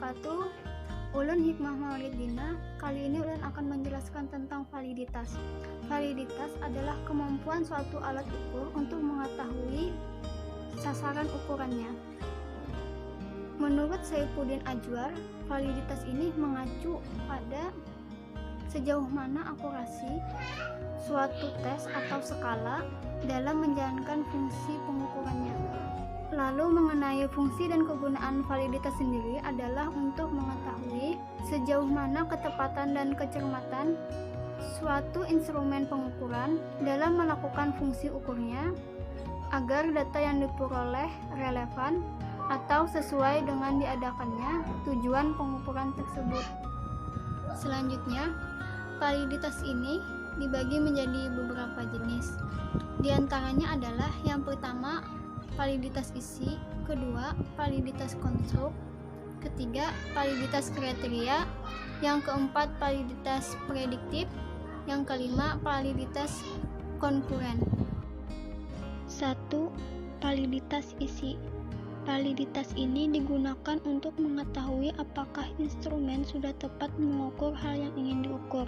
wabarakatuh. Ulun Hikmah Mauliddina. Kali ini ulun akan menjelaskan tentang validitas. Validitas adalah kemampuan suatu alat ukur untuk mengetahui sasaran ukurannya. Menurut Saifuddin Ajwar, validitas ini mengacu pada sejauh mana akurasi suatu tes atau skala dalam menjalankan fungsi pengukurannya. Lalu mengenai fungsi dan kegunaan validitas sendiri adalah untuk mengetahui sejauh mana ketepatan dan kecermatan suatu instrumen pengukuran dalam melakukan fungsi ukurnya agar data yang diperoleh relevan atau sesuai dengan diadakannya tujuan pengukuran tersebut. Selanjutnya, validitas ini dibagi menjadi beberapa jenis. Di antaranya adalah yang pertama, validitas isi, kedua, validitas konstruk, ketiga, validitas kriteria, yang keempat, validitas prediktif, yang kelima, validitas konkuren. 1. Validitas isi. Validitas ini digunakan untuk mengetahui apakah instrumen sudah tepat mengukur hal yang ingin diukur.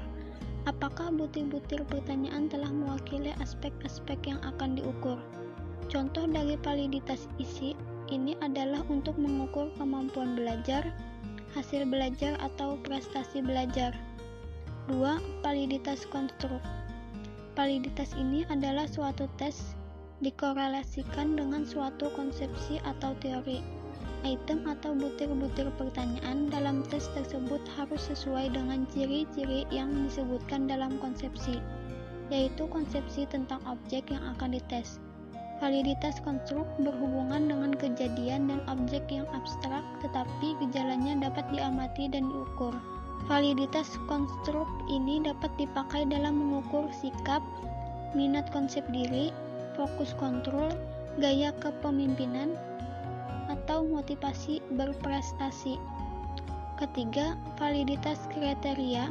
Apakah butir-butir pertanyaan telah mewakili aspek-aspek yang akan diukur. Contoh dari validitas isi ini adalah untuk mengukur kemampuan belajar, hasil belajar atau prestasi belajar. 2. Validitas konstruk. Validitas ini adalah suatu tes dikorelasikan dengan suatu konsepsi atau teori. Item atau butir-butir pertanyaan dalam tes tersebut harus sesuai dengan ciri-ciri yang disebutkan dalam konsepsi, yaitu konsepsi tentang objek yang akan dites. Validitas konstruk berhubungan dengan kejadian dan objek yang abstrak, tetapi gejalanya dapat diamati dan diukur. Validitas konstruk ini dapat dipakai dalam mengukur sikap, minat konsep diri, fokus kontrol, gaya kepemimpinan, atau motivasi berprestasi. Ketiga, validitas kriteria.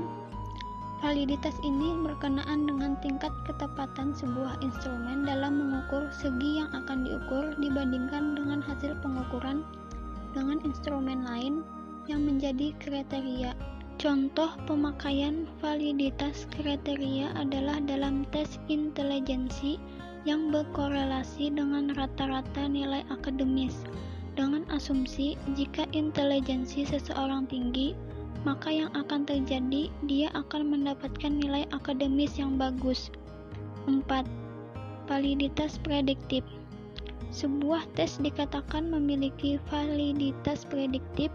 Validitas ini berkenaan dengan tingkat ketepatan sebuah instrumen dalam mengukur segi yang akan diukur dibandingkan dengan hasil pengukuran dengan instrumen lain yang menjadi kriteria. Contoh pemakaian validitas kriteria adalah dalam tes intelijensi yang berkorelasi dengan rata-rata nilai akademis. Dengan asumsi, jika intelijensi seseorang tinggi, maka yang akan terjadi, dia akan mendapatkan nilai akademis yang bagus. 4. Validitas prediktif. Sebuah tes dikatakan memiliki validitas prediktif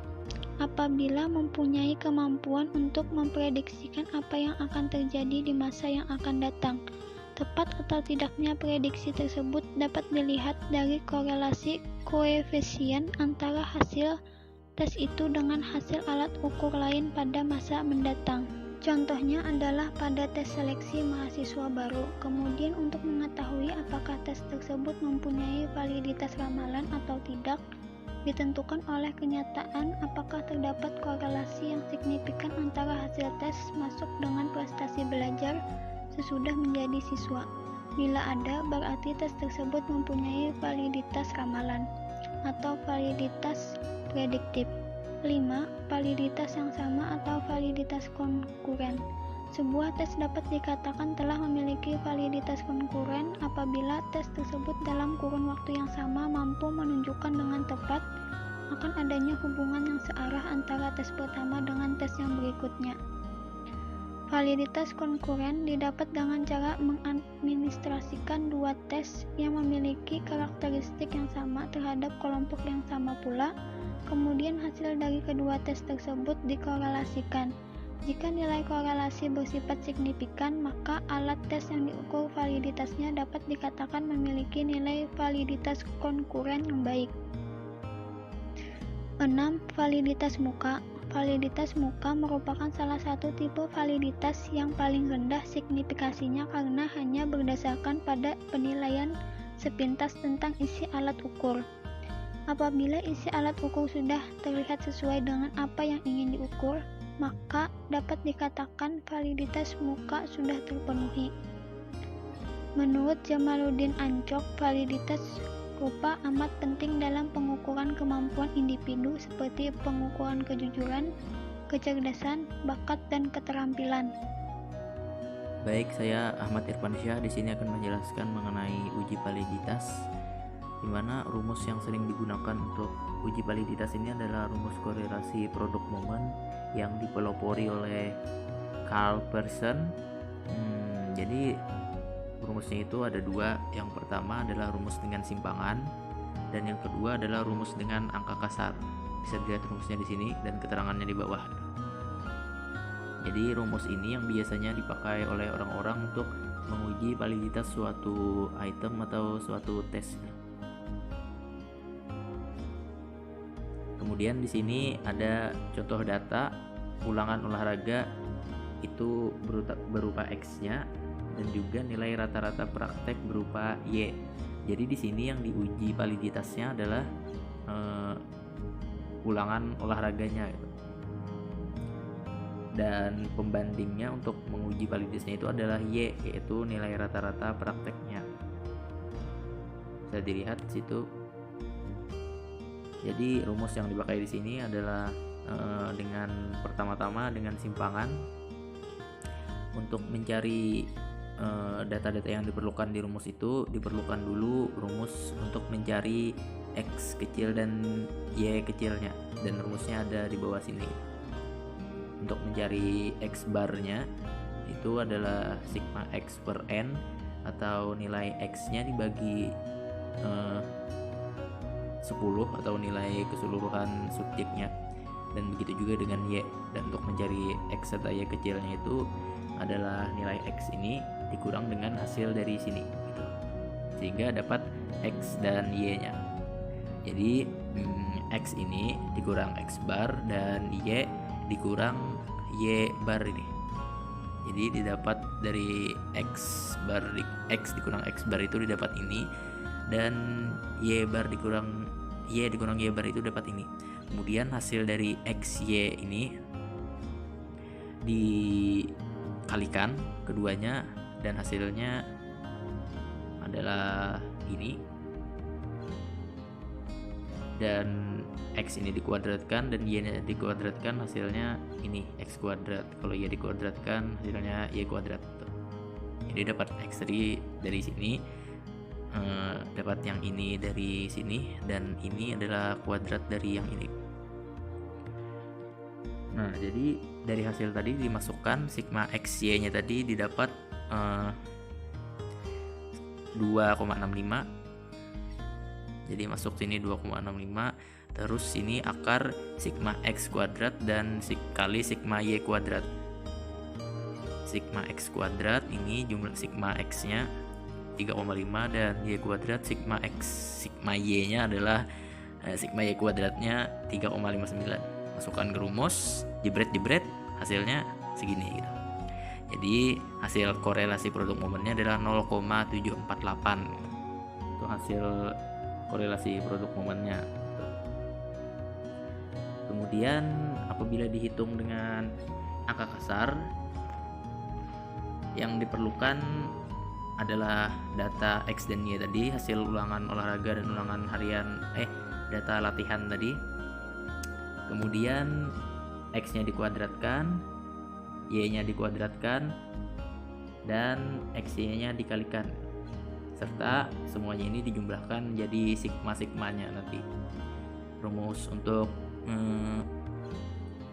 apabila mempunyai kemampuan untuk memprediksikan apa yang akan terjadi di masa yang akan datang. Tepat atau tidaknya prediksi tersebut dapat dilihat dari korelasi koefisien antara hasil tes itu dengan hasil alat ukur lain pada masa mendatang. Contohnya adalah pada tes seleksi mahasiswa baru. Kemudian untuk mengetahui apakah tes tersebut mempunyai validitas ramalan atau tidak, ditentukan oleh kenyataan apakah terdapat korelasi yang signifikan antara hasil tes masuk dengan prestasi belajar sesudah menjadi siswa. Bila ada, berarti tes tersebut mempunyai validitas ramalan atau validitas prediktif. 5. Validitas yang sama atau validitas konkuren. Sebuah tes dapat dikatakan telah memiliki validitas konkuren apabila tes tersebut dalam kurun waktu yang sama mampu menunjukkan dengan tepat akan adanya hubungan yang searah antara tes pertama dengan tes yang berikutnya. Validitas konkuren didapat dengan cara mengadministrasikan dua tes yang memiliki karakteristik yang sama terhadap kelompok yang sama pula, kemudian hasil dari kedua tes tersebut dikorelasikan. Jika nilai korelasi bersifat signifikan, maka alat tes yang diukur validitasnya dapat dikatakan memiliki nilai validitas konkuren yang baik. 6. Validitas muka. Validitas muka merupakan salah satu tipe validitas yang paling rendah signifikasinya karena hanya berdasarkan pada penilaian sepintas tentang isi alat ukur. Apabila isi alat ukur sudah terlihat sesuai dengan apa yang ingin diukur, maka dapat dikatakan validitas muka sudah terpenuhi. Menurut Jamaluddin Ancok, validitas rupa amat penting dalam pengukuran kemampuan individu seperti pengukuran kejujuran, kecerdasan, bakat, dan keterampilan. Baik, saya Ahmad Irfansyah di sini akan menjelaskan mengenai uji validitas, di mana rumus yang sering digunakan untuk uji validitas ini adalah rumus korelasi produk momen yang dipelopori oleh Carl Pearson. Jadi rumusnya itu ada dua. Yang pertama adalah rumus dengan simpangan, dan yang kedua adalah rumus dengan angka kasar. Bisa dilihat rumusnya di sini dan keterangannya di bawah. Jadi rumus ini yang biasanya dipakai oleh orang-orang untuk menguji validitas suatu item atau suatu tes. Kemudian di sini ada contoh data ulangan olahraga itu berupa X-nya, dan juga nilai rata-rata praktek berupa Y. Jadi di sini yang diuji validitasnya adalah ulangan olahraganya gitu. Dan pembandingnya untuk menguji validitasnya itu adalah Y, yaitu nilai rata-rata prakteknya. Bisa dilihat di situ. Jadi rumus yang dipakai di sini adalah dengan pertama-tama dengan simpangan. Untuk mencari data-data yang diperlukan di rumus itu, diperlukan dulu rumus untuk mencari X kecil dan Y kecilnya, dan rumusnya ada di bawah sini. Untuk mencari X barnya itu adalah sigma X per N, atau nilai X nya dibagi 10 atau nilai keseluruhan subjeknya, dan begitu juga dengan Y. Dan untuk mencari X serta Y kecilnya itu adalah nilai X ini dikurang dengan hasil dari sini gitu, sehingga dapat X dan Y nya. Jadi X ini dikurang X bar dan Y dikurang Y bar ini. Jadi didapat dari X dikurang X bar itu didapat ini, dan Y dikurang Y bar itu dapat ini. Kemudian hasil dari XY ini dikalikan keduanya, dan hasilnya adalah ini. Dan X ini dikuadratkan dan Y nya dikuadratkan, hasilnya ini X kuadrat. Kalau Y dikuadratkan, hasilnya Y kuadrat. Jadi dapat X3 dari sini, dapat yang ini dari sini, dan ini adalah kuadrat dari yang ini. Nah, jadi dari hasil tadi dimasukkan sigma XY nya tadi didapat 2,65. Jadi masuk sini 2,65, terus sini akar sigma X kuadrat dan kali sigma Y kuadrat. Sigma X kuadrat ini jumlah sigma X nya 3,5, dan Y kuadrat sigma Y nya adalah sigma Y kuadratnya 3,59. Masukkan ke rumus, jebret hasilnya segini gitu. Jadi hasil korelasi produk momennya adalah 0,748. Itu hasil korelasi produk momennya. Kemudian apabila dihitung dengan angka kasar, yang diperlukan adalah data X dan Y tadi, hasil ulangan olahraga dan ulangan harian data latihan tadi. Kemudian X-nya dikuadratkan, Y-nya dikuadratkan, dan XY-nya dikalikan, serta semuanya ini dijumlahkan jadi sigma-sigmanya nanti. Rumus untuk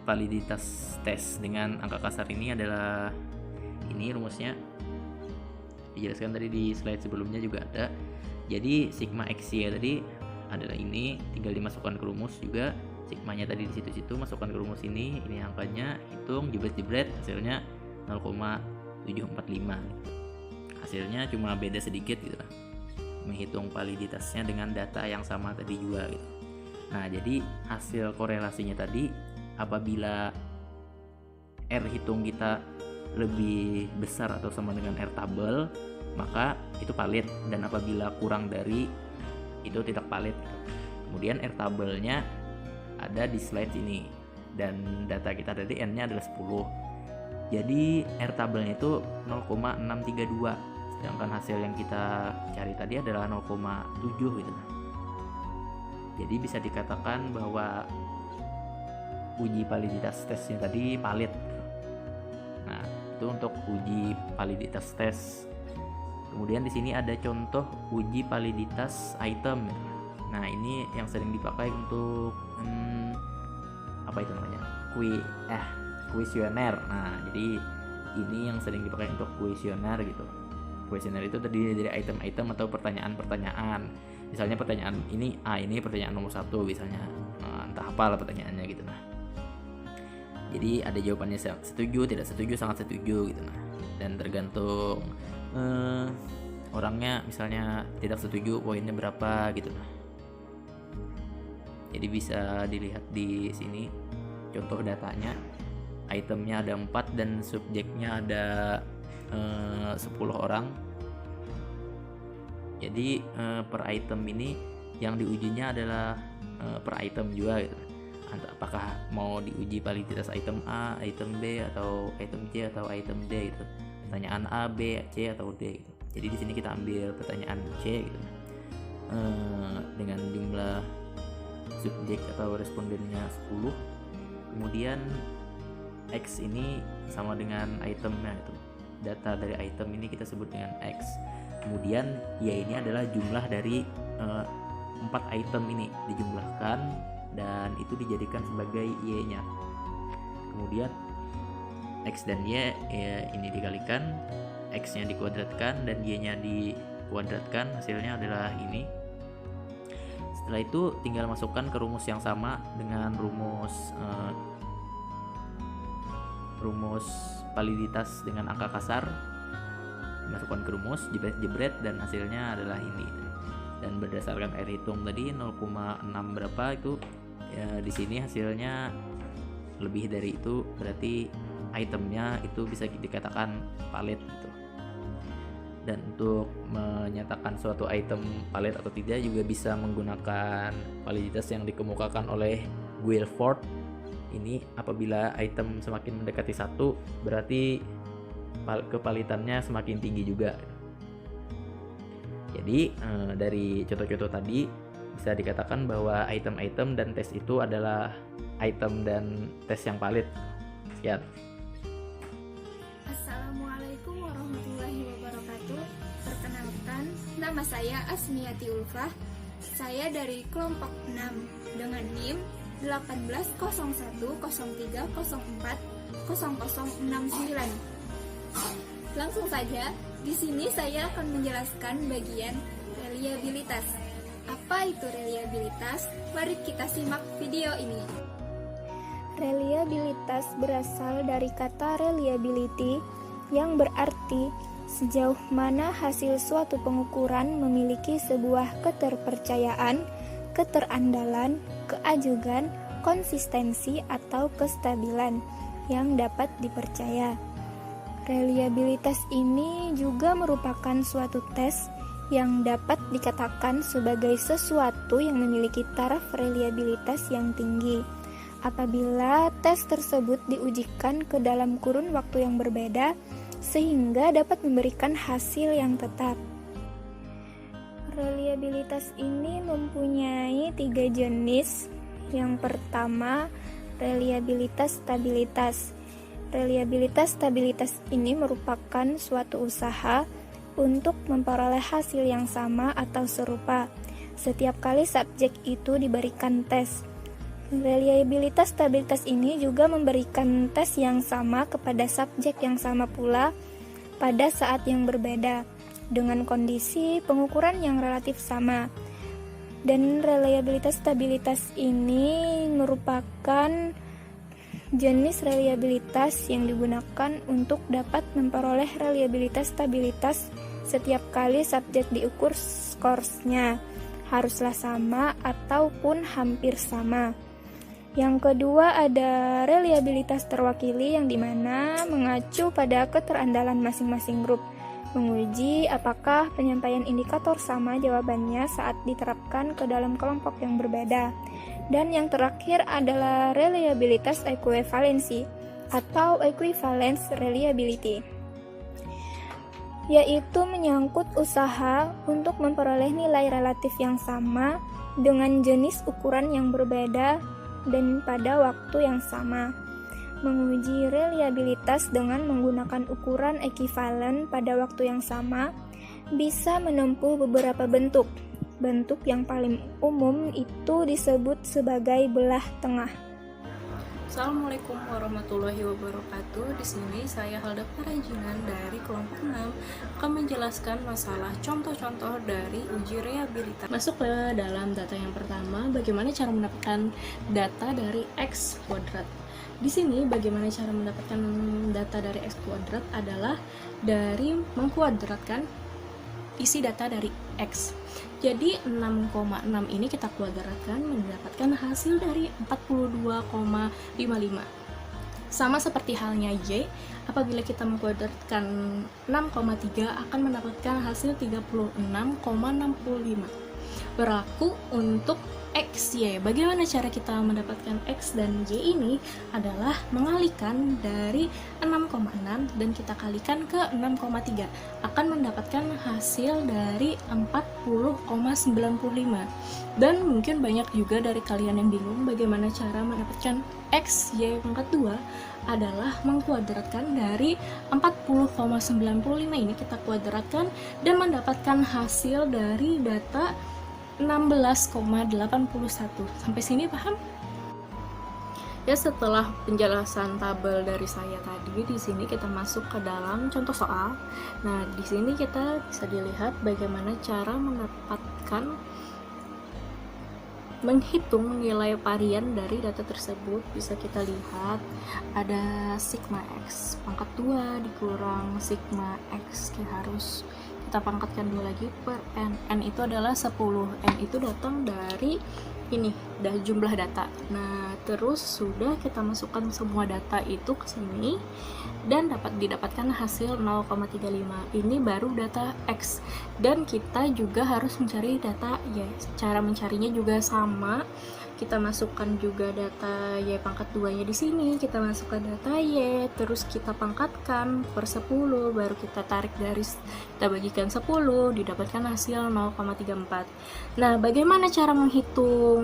validitas tes dengan angka kasar ini adalah ini rumusnya. Dijelaskan tadi di slide sebelumnya juga ada. Jadi sigma XY tadi adalah ini, tinggal dimasukkan ke rumus juga. Sigmanya tadi di situ-situ, masukkan ke rumus ini angkanya, hitung, jebret, hasilnya 0,745. Hasilnya cuma beda sedikit gitu lah, menghitung validitasnya dengan data yang sama tadi juga gitu. Nah, jadi hasil korelasinya tadi, apabila R hitung kita lebih besar atau sama dengan R tabel, maka itu valid, dan apabila kurang dari itu tidak valid. Kemudian R tabelnya ada di slide ini, dan data kita tadi N nya adalah 10. Jadi R tabelnya itu 0,632, sedangkan hasil yang kita cari tadi adalah 0,7 gitu. Jadi bisa dikatakan bahwa uji validitas tesnya tadi valid. Nah, itu untuk uji validitas tes. Kemudian di sini ada contoh uji validitas item. Nah, ini yang sering dipakai untuk apa itu namanya? Kuesioner. Nah, jadi ini yang sering dipakai untuk kuesioner gitu. Kuesioner itu terdiri dari item-item atau pertanyaan-pertanyaan. Misalnya pertanyaan ini ini pertanyaan nomor 1 misalnya. Entah apalah pertanyaannya gitu. Nah, jadi ada jawabannya setuju, tidak setuju, sangat setuju gitu. Nah, dan tergantung orangnya, misalnya tidak setuju poinnya berapa gitu. Nah, jadi bisa dilihat di sini contoh datanya. Itemnya ada 4 dan subjeknya ada 10 orang. Jadi per item ini yang diujinya adalah per item juga gitu. Apakah mau diuji validitas item A, item B, atau item C, atau item D gitu. Pertanyaan A, B, C, atau D gitu. Jadi di sini kita ambil pertanyaan C gitu. Dengan jumlah subjek atau respondennya 10. Kemudian X ini sama dengan itemnya itu. Data dari item ini kita sebut dengan X. Kemudian Y ini adalah jumlah dari 4 item ini dijumlahkan dan itu dijadikan sebagai Y-nya. Kemudian X dan Y ini dikalikan, X-nya dikuadratkan dan Y-nya dikuadratkan, hasilnya adalah ini. Setelah itu tinggal masukkan ke rumus yang sama dengan rumus validitas dengan angka kasar. Masukkan ke rumus, jebret dan hasilnya adalah ini. Dan berdasarkan air hitung tadi 0,6 berapa itu ya, di sini hasilnya lebih dari itu, berarti itemnya itu bisa dikatakan valid gitu. Dan untuk menyatakan suatu item valid atau tidak juga bisa menggunakan validitas yang dikemukakan oleh Guilford. Ini apabila item semakin mendekati 1 berarti kevalidannya semakin tinggi juga. Jadi dari contoh-contoh tadi bisa dikatakan bahwa item-item dan tes itu adalah item dan tes yang valid. Sekian. Assalamualaikum warahmatullahi wabarakatuh. Perkenalkan, nama saya Asmiati Ulfah. Saya dari kelompok 6 dengan NIM 180103040069. Langsung saja, di sini saya akan menjelaskan bagian reliabilitas. Apa itu reliabilitas? Mari kita simak video ini. Reliabilitas berasal dari kata reliability yang berarti sejauh mana hasil suatu pengukuran memiliki sebuah keterpercayaan, keterandalan, keajugan, konsistensi, atau kestabilan yang dapat dipercaya. Reliabilitas ini juga merupakan suatu tes yang dapat dikatakan sebagai sesuatu yang memiliki taraf reliabilitas yang tinggi. Apabila tes tersebut diujikan ke dalam kurun waktu yang berbeda, sehingga dapat memberikan hasil yang tetap. Reliabilitas ini mempunyai 3 jenis. Yang pertama, reliabilitas stabilitas. Reliabilitas stabilitas ini merupakan suatu usaha untuk memperoleh hasil yang sama atau serupa setiap kali subjek itu diberikan tes. Reliabilitas stabilitas ini juga memberikan tes yang sama kepada subjek yang sama pula pada saat yang berbeda dengan kondisi pengukuran yang relatif sama. Dan reliabilitas stabilitas ini merupakan jenis reliabilitas yang digunakan untuk dapat memperoleh reliabilitas stabilitas setiap kali subjek diukur skorsnya haruslah sama ataupun hampir sama. Yang kedua ada reliabilitas terwakili yang dimana mengacu pada keterandalan masing-masing grup, menguji apakah penyampaian indikator sama jawabannya saat diterapkan ke dalam kelompok yang berbeda. Dan yang terakhir adalah reliabilitas ekuivalensi atau equivalence reliability, yaitu menyangkut usaha untuk memperoleh nilai relatif yang sama dengan jenis ukuran yang berbeda dan pada waktu yang sama. Menguji reliabilitas dengan menggunakan ukuran ekivalen pada waktu yang sama bisa menempuh beberapa bentuk. Bentuk yang paling umum itu disebut sebagai belah tengah. Assalamualaikum warahmatullahi wabarakatuh. Di sini saya Halda Parajinan dari kelompok 6 akan menjelaskan masalah contoh-contoh dari uji reliabilitas. Masuk ke dalam data yang pertama, bagaimana cara mendapatkan data dari X kuadrat. Di sini bagaimana cara mendapatkan data dari X kuadrat adalah dari mengkuadratkan isi data dari X. Jadi 6,6 ini kita kuadratkan mendapatkan hasil dari 42,55. Sama seperti halnya Y, apabila kita mengkuadratkan 6,3 akan mendapatkan hasil 36,65. Berlaku untuk X, Y. Bagaimana cara kita mendapatkan X dan Y ini adalah mengalihkan dari 6,6 dan kita kalikan ke 6,3 akan mendapatkan hasil dari 40,95. Dan mungkin banyak juga dari kalian yang bingung bagaimana cara mendapatkan X, Y pangkat 2 adalah mengkuadratkan dari 40,95 ini kita kuadratkan dan mendapatkan hasil dari data 16,81. Sampai sini paham? Ya, setelah penjelasan tabel dari saya tadi, di sini kita masuk ke dalam contoh soal. Nah, di sini kita bisa dilihat bagaimana cara menghitung nilai varian dari data tersebut. Bisa kita lihat ada sigma X pangkat 2 dikurang sigma X, harus kita pangkatkan 2 lagi per N. N itu adalah 10. N itu datang dari ini, jumlah data. Nah, terus sudah kita masukkan semua data itu ke sini dan didapatkan hasil 0,35. Ini baru data X. Dan kita juga harus mencari data Y. Cara mencarinya juga sama. Kita masukkan juga data Y pangkat 2-nya di sini, kita masukkan data Y, terus kita pangkatkan per 10, baru kita tarik garis, kita bagikan 10, didapatkan hasil 0,34. Nah, bagaimana cara menghitung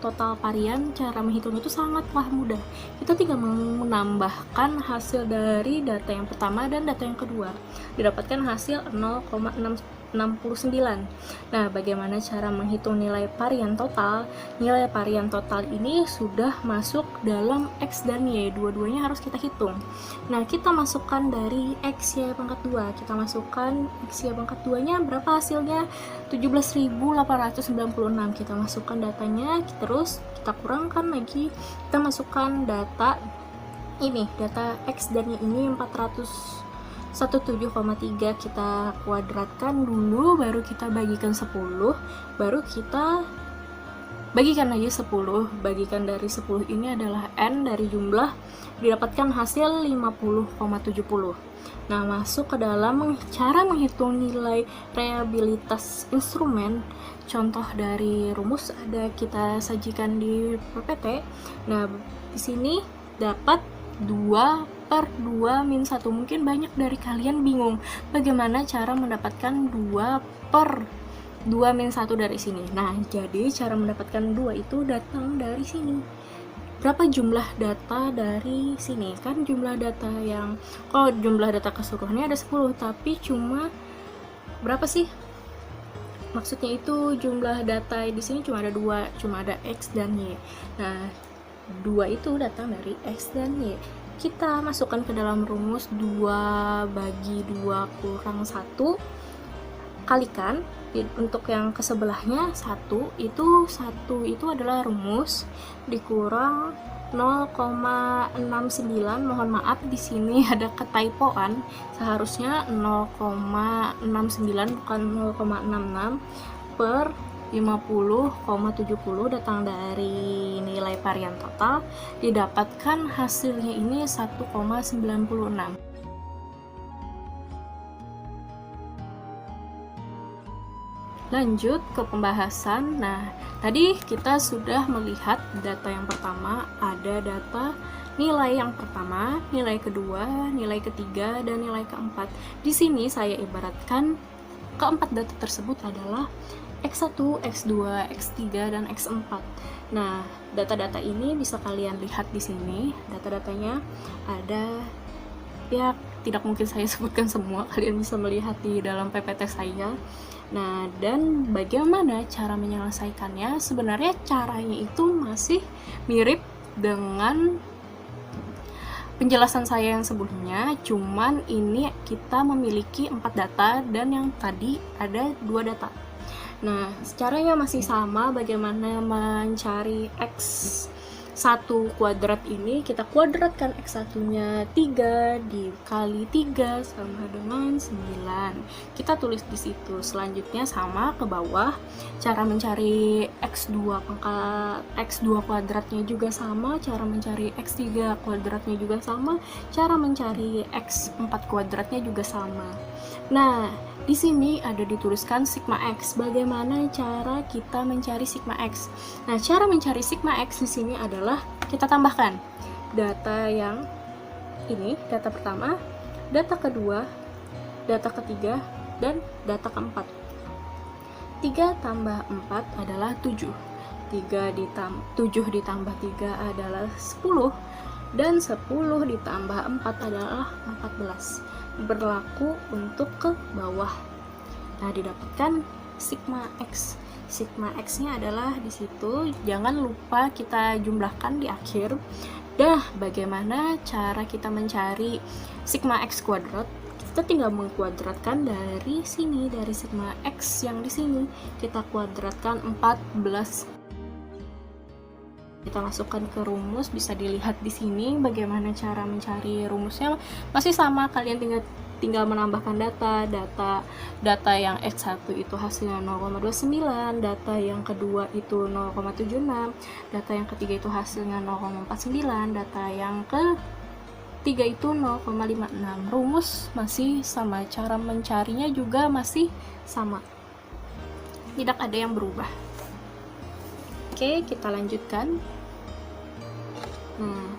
total varian? Cara menghitung itu sangatlah mudah. Kita tinggal menambahkan hasil dari data yang pertama dan data yang kedua. Didapatkan hasil 0,69. Nah, bagaimana cara menghitung nilai varian total? Nilai varian total ini sudah masuk dalam X dan Y, dua-duanya harus kita hitung. Nah, kita masukkan dari X, Y pangkat 2. Kita masukkan X, Y pangkat 2-nya berapa hasilnya? 17.896. Kita masukkan datanya, terus kita kurangkan lagi. Kita masukkan data ini, data X dan Y ini 417,3 kita kuadratkan dulu, baru kita bagikan 10, baru kita bagikan lagi 10, bagikan dari 10 ini adalah N dari jumlah, didapatkan hasil 50,70. Nah, masuk ke dalam cara menghitung nilai reliabilitas instrumen. Contoh dari rumus ada kita sajikan di PPT. Nah, di sini dapat 2/2-1. Mungkin banyak dari kalian bingung bagaimana cara mendapatkan 2/2-1 dari sini. Nah, jadi cara mendapatkan 2 itu datang dari sini. Berapa jumlah data dari sini? Kan jumlah data yang, kalau jumlah data keseluruhannya ada 10, tapi cuma berapa sih? Maksudnya itu jumlah data di sini cuma ada 2, cuma ada X dan Y. Nah, 2 itu datang dari X dan Y. Kita masukkan ke dalam rumus 2 bagi 2 kurang 1, kalikan. Untuk yang ke sebelahnya 1 itu adalah rumus dikurang 0,69. Mohon maaf, di sini ada ketypoan, seharusnya 0,69 bukan 0,66 per 50,70 datang dari nilai varian total, didapatkan hasilnya ini 1,96. Lanjut ke pembahasan. Nah, tadi kita sudah melihat data yang pertama, ada data nilai yang pertama, nilai kedua, nilai ketiga, dan nilai keempat. Di sini saya ibaratkan keempat data tersebut adalah X1, X2, X3, dan X4. Nah, data-data ini bisa kalian lihat di sini. Data-datanya ada, ya tidak mungkin saya sebutkan semua, kalian bisa melihat di dalam PPT saya. Nah, dan bagaimana cara menyelesaikannya? Sebenarnya caranya itu masih mirip dengan penjelasan saya yang sebelumnya, cuman ini kita memiliki 4 data dan yang tadi ada 2 data. Nah, caranya masih sama. Bagaimana mencari X1 kuadrat ini? Kita kuadratkan X1-nya 3 dikali 3 sama dengan 9. Kita tulis di situ. Selanjutnya sama ke bawah. Cara mencari X2 kuadratnya juga sama. Cara mencari X3 kuadratnya juga sama. Cara mencari X4 kuadratnya juga sama. Nah, di sini ada dituliskan sigma X. Bagaimana cara kita mencari sigma X? Nah, cara mencari sigma X di sini adalah kita tambahkan data yang ini, data pertama, data kedua, data ketiga, dan data keempat. 3 tambah 4 adalah 7. 7 ditambah 3 adalah 10. Dan 10 ditambah 4 adalah 14. Berlaku untuk ke bawah. Nah, didapatkan sigma X. Sigma X-nya adalah di situ. Jangan lupa kita jumlahkan di akhir. Dah, bagaimana cara kita mencari sigma X kuadrat? Kita tinggal mengkuadratkan dari sini, dari sigma X yang di sini. Kita kuadratkan 14. Kita masukkan ke rumus, bisa dilihat di sini bagaimana cara mencari rumusnya. Masih sama, kalian tinggal menambahkan data yang X1 itu hasilnya 0,29, data yang kedua itu 0,76, data yang ketiga itu hasilnya 0,49, data yang ketiga itu 0,56. Rumus masih sama, cara mencarinya juga masih sama, tidak ada yang berubah. Oke, kita lanjutkan. Nah,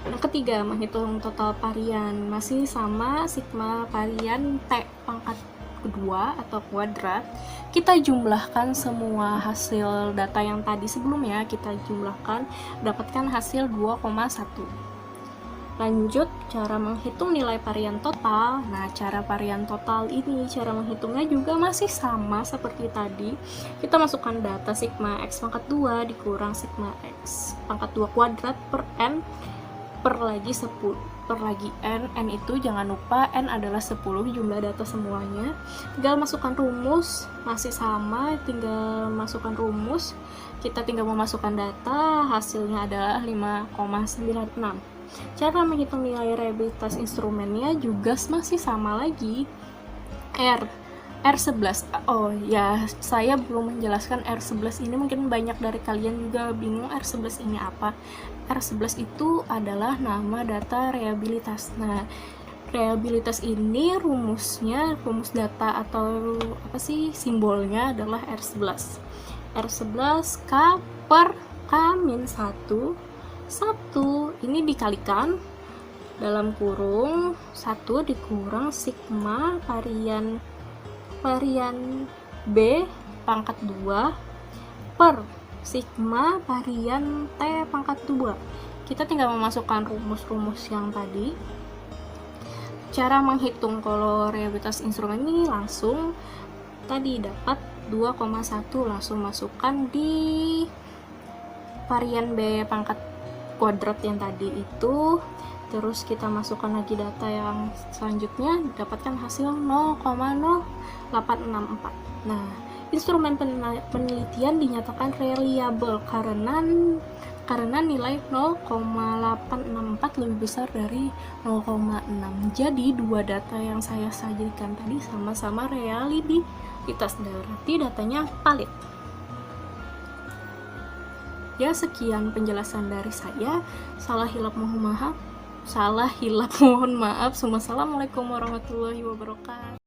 yang ketiga, menghitung total varian. Masih sama, sigma varian T pangkat kedua atau kuadrat. Kita jumlahkan semua hasil data yang tadi sebelumnya, kita jumlahkan, dapatkan hasil 2,1. Lanjut, cara menghitung nilai varian total. Nah, cara varian total ini, cara menghitungnya juga masih sama seperti tadi. Kita masukkan data sigma X pangkat 2 dikurang sigma X pangkat 2 kuadrat per N per lagi 10 per lagi N itu jangan lupa N adalah 10 jumlah data semuanya. Tinggal masukkan rumus, masih sama, tinggal masukkan rumus. Kita tinggal memasukkan data, hasilnya adalah 5,96. Cara menghitung nilai reliabilitas instrumennya juga masih sama lagi. R11. Oh ya, saya belum menjelaskan R11 ini, mungkin banyak dari kalian juga bingung R11 ini apa. R11 itu adalah nama data reliabilitas. Nah, reliabilitas ini rumusnya, rumus data atau apa sih simbolnya adalah R11. R11 K per K-1 ini dikalikan dalam kurung 1 dikurang sigma varian B pangkat 2 per sigma varian T pangkat 2. Kita tinggal memasukkan rumus-rumus yang tadi. Cara menghitung kalau reliabilitas instrumen ini langsung tadi dapat 2,1, langsung masukkan di varian B pangkat kuadrat yang tadi itu, terus kita masukkan lagi data yang selanjutnya, dapatkan hasil 0,0864. Nah, instrumen penelitian dinyatakan reliable karena nilai 0,864 lebih besar dari 0,6. Jadi dua data yang saya sajikan tadi sama-sama reliabilitas, berarti datanya valid. Ya, sekian penjelasan dari saya. Salah hilap mohon maaf. Assalamualaikum warahmatullahi wabarakatuh.